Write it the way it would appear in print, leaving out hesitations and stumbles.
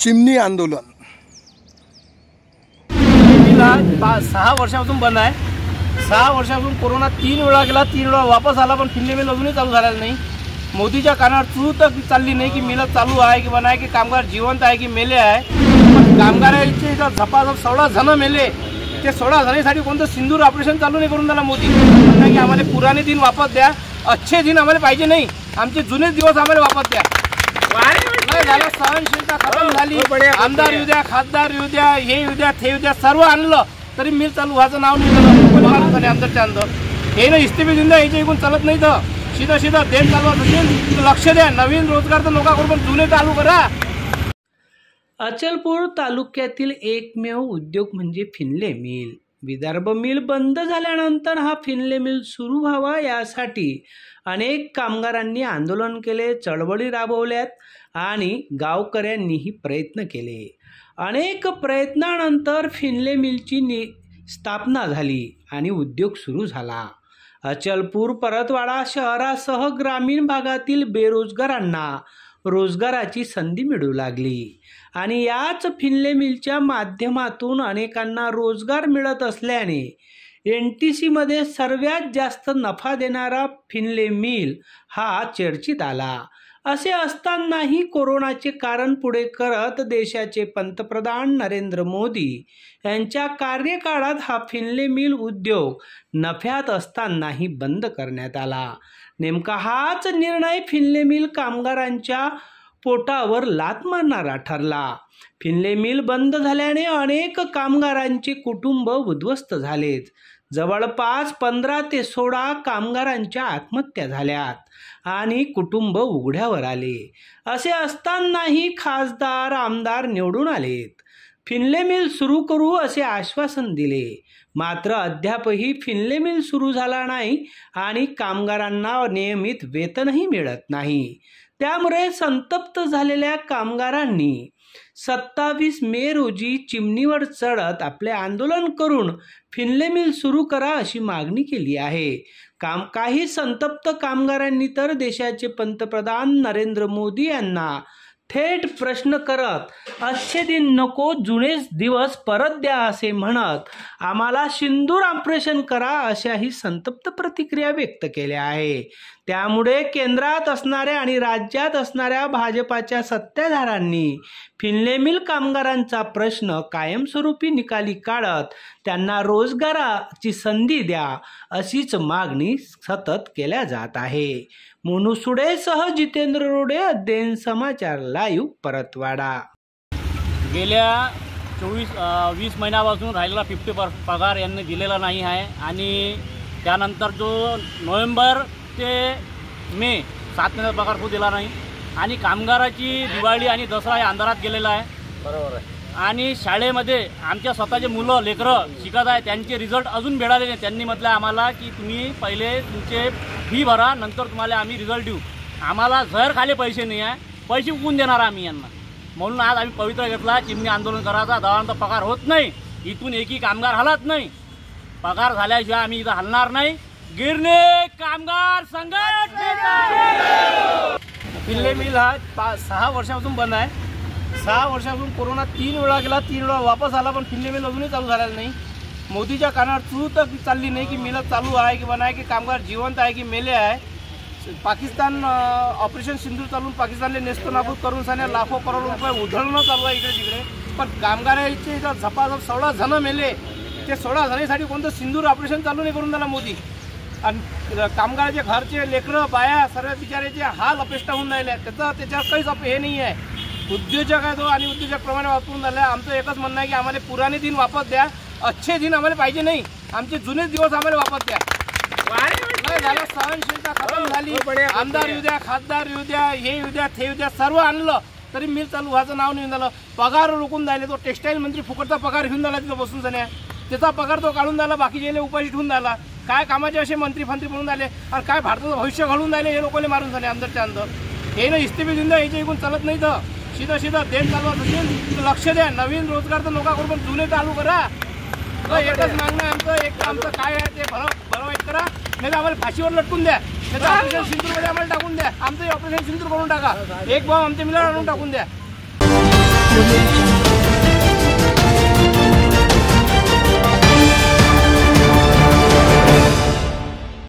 चिमणी आंदोलन 6 वर्षापासून बंद आहे। 6 वर्षापासून कोरोना 3 वेळा गेला, 3 वेळा वापस आला, पण फिनले मिल अजूनही चालू झालेला नाही। मोदीच्या कानावर चूळ तर चालली नाही की मिल चालू आहे की नाही, की कामगार जिवंत आहे की मेले आहे। पण कामगारांचे झपाझप 16 जण मेले, ते 16 जणांसाठी कोणतं सिंदूर ऑपरेशन चालू नाही करून दिला मोदी। म्हणतात की आम्हाला पुराने दिन वापस द्या, अच्छे दिन आम्हाला पाहिजे नाही, आमचे जुने दिवस आम्हाला वापस द्या। झालं, सहनशीलता खतम झाली। आमदार येऊ द्या, खासदार येऊ द्या, हे येऊ द्या, ते येऊ द्या, सर्व आणलं तरी मिल चालू व्हायचं नाव नाही झालं। अंदरच्या अंदर हे ना इस्तीफे देऊन द्या, याच्या इकडून चालत नाही तर सीधा सीधा देश चालवत असेल लक्ष द्या। नवीन रोजगार तर नका करू, पण जुने चालू करा। अचलपूर तालुक्यातील एकमेव उद्योग म्हणजे फिनले मिल। विदर्भ मिल बंद झाल्यानंतर हा फिनले मिल सुरू व्हावा यासाठी अनेक कामगारांनी आंदोलन केले, चळवळी राबवल्यात आणि गावकऱ्यांनीही प्रयत्न केले। अनेक प्रयत्नानंतर फिनले मिलची स्थापना झाली आणि उद्योग सुरू झाला। अचलपूर परतवाडा शहरासह ग्रामीण भागातील बेरोजगारांना रोजगाराची संधी मिळू लागली आणि याच फिनले मिलच्या माध्यमातून अनेकांना रोजगार मिळत असल्याने NTC मध्ये सर्वात जास्त नफा देणारा फिनले मिल हा चर्चेत आला। असे असतानाही कोरोनाचे कारण पुढे करत देशाचे पंतप्रधान नरेंद्र मोदी यांच्या कार्यकाळात हा फिनले मिल उद्योग नफ्यात असतानाही बंद करण्यात आला। नेमका हाच निर्णय फिनले मिल कामगारांच्या पोटावर लाथ मारणारा ठरला। फिनले मिल बंद झाल्याने अनेक कामगारांचे कुटुंब उद्ध्वस्त झालेत। जवळपास 15 ते 16 कामगारांच्या आत्महत्या झाल्यात आणि कुटुंब उघड्यावर आले। असे असतानाही खासदार आमदार निवडून आलेत, फिनले मिल सुरू करू असे आश्वासन दिले, मात्र अद्यापही फिनले मिल सुरू झाला नाही आणि कामगारांना नियमित वेतनही मिळत नाही। त्यामुळे संतप्त झालेल्या कामगारांनी 27 मे रोजी चिमणीवर चढत आपले आंदोलन करून फिनले मिल सुरू करा अशी मागणी केली आहे। काही संतप्त कामगारांनी तर देशाचे पंतप्रधान नरेंद्र मोदी यांना थेट प्रश्न करत अच्छे दिन नको, जुने दिवस परत द्या असे म्हणत आम्हाला सिंदूर ऑपरेशन करा अशाही संतप्त प्रतिक्रिया व्यक्त केल्या आहे। त्यामुळे केंद्रात असणाऱ्या आणि राज्यात असणाऱ्या भाजपाच्या सत्ताधाऱ्यांनी फिनले मिल कामगारांचा प्रश्न कायमस्वरूपी निकाली काढत त्यांना रोजगाराची संधी द्या अशीच मागणी सतत केल्या जात आहे। मोनू सुडेसह जितेंद्र रोडे, अध्ययन समाचार लाईव्ह, परतवाडा। गेल्या 20 महिन्यापासून राहिलेला 50% पगार यांनी दिलेला नाही आहे आणि त्यानंतर जो नोव्हेंबर ते मे 7 महिन्याचा पगार तो दिला नाही आणि कामगाराची दिवाळी आणि दसरा या अंधारात गेलेला आहे। बरोबर आहे। आणि शाळेमध्ये आमच्या स्वतःचे मुलं लेकरं शिकत आहे, त्यांचे रिझल्ट अजून मिळाले नाही। त्यांनी म्हटलं आम्हाला की तुम्ही पहिले तुमचे फी भरा, नंतर तुम्हाला आम्ही रिझल्ट देऊ। आम्हाला जर खाली पैसे नाही आहे, पैसे उकून देणार आम्ही यांना। म्हणून आज आम्ही पवित्र घेतला चिमणी आंदोलन करायचा। दवांचा पगार होत नाही, इथून एकही कामगार हलत नाही। पगार झाल्याशिवाय आम्ही इथं हलणार नाही। गिरणे कामगार संघटनेचा फिनले मिल हा 6 वर्षापासून बंद आहे। 6 वर्षापासून कोरोना 3 वेळा गेला, 3 वेळा वापस आला, पण फिनले मिल अजूनही चालू झालेला नाही। मोदीच्या कानावर चूळ तर चालली नाही की मिल चालू आहे की नाही, की कामगार जिवंत आहे की मेले आहे। पाकिस्तान ऑपरेशन सिंदूर चालून पाकिस्तानला नेस्तनाबूत करून साने लाखो करोड रुपये उधळणं चालू आहे इकडे तिकडे। पण कामगारांचे झपाझप 16 जण मेले, ते 16 जणांसाठी कोणतं सिंदूर ऑपरेशन चालू नाही करून दिला मोदी। आणि कामगाराचे घरचे लेकरं बाया सर्व बिचाराचे हाल अपेष्टा होऊन राहिले। त्याच्यावर काहीच हे नाही आहे। उद्योजक आहे तो आणि उद्योजकप्रमाणे वापरून झालं आहे। आमचं एकच म्हणणं आहे की आम्हाला पुराने दिन वापस द्या, अच्छे दिन आम्हाला पाहिजे नाही, आमचे जुने दिवस आम्हाला वापस द्या। झालं, सहनशीलता खतम झाली। आमदार येऊ द्या, खासदार येऊ द्या, हे येऊ द्या, ते येऊ द्या, सर्व आणलं तरी मिल चालू व्हायचं नाव नाही झालं। पगार रोखून जायले, तो टेक्सटाईल मंत्री फुकटचा पगार घेऊन झाला तिथं बसून जाण्या, त्याचा पगार तो काढून झाला, बाकीचे उपाशी ठेवून झाला। काय कामाचे असे मंत्री म्हणून झाले आणि काय भारताचं भविष्य घडून राहिले हे लोकांनी मारून झाले अंदरच्या अंदर। हे ना इस्तीफे देऊन द्या, याच्या इकडून चालत नाही तर सीधा सीधा देश चालवत असेल लक्ष द्या। नवीन रोजगार तर नका करू, पण जुने चालू करा। एकच मागणं आमचं, आमचं काय आहे ते भरवाईट करा, नाही तर आम्हाला फाशीवर लटकून द्या। त्याचं ऑपरेशन सिंदूरमध्ये आम्हाला टाकून द्या, आमचं ऑपरेशन सिंदूर करून टाका। एक भाव आमच्या मिलावर आणून टाकून द्या। स्वनेच्या